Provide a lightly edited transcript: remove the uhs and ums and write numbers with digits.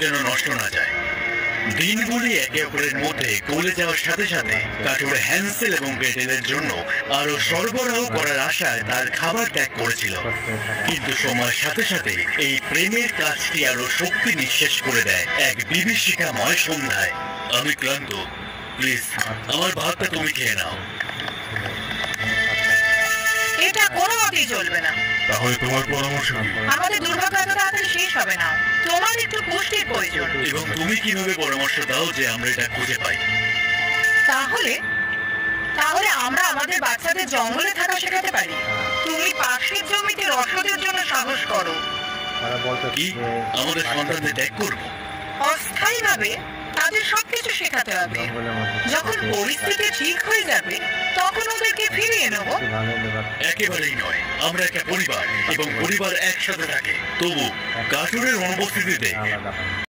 যেন নষ্ট না যায়। দিনগুলি একে অপরের মধ্যে গলে যাওয়ার সাথে সাথে কাঠুরে হ্যান্সেল এবং গ্রেটেলের জন্য আরো সরবরাহ করার আশায় তার খাবার ত্যাগ করেছিল। কিন্তু সময়ের সাথে সাথে এই প্রেমের কাজটি আরো শক্তি নিঃশেষ করে দেয় এক বিভীষিকাময় সন্ধ্যায়। আমি ক্লান্ত, প্লিজ আমার ভাতটা তুমি খেয়ে নাও। এটা কোনো মতেই চলবে না। তাহলে তোমার পরামর্শ কি? আমাদের দুর্ভাগ্য এত তাড়াতাড়ি শেষ হবে না। তোমার একটু পুষ্টির প্রয়োজন। এবং তুমি কিভাবে পরামর্শ দাও যে আমরা এটা খুঁজে পাই? তাহলে তাহলে আমরা আমাদের বাচ্চাদের জঙ্গলে থাকা শেখাতে পারি। তুমি পাশের জমিতে রসদের জন্য সাহস করো। কি আমাদের সন্তানদের ত্যাগ করবো? অস্থায়ীভাবে তাদের সবকিছু শেখাতে হবে। যখন পরিস্থিতি ঠিক হয়ে যাবে তখন ওদেরকে ফিরিয়ে নেব। একেবারেই নয়, আমরা একটা পরিবার এবং পরিবার একসাথে থাকে। তবু কাঠুরের অনুপস্থিতিতে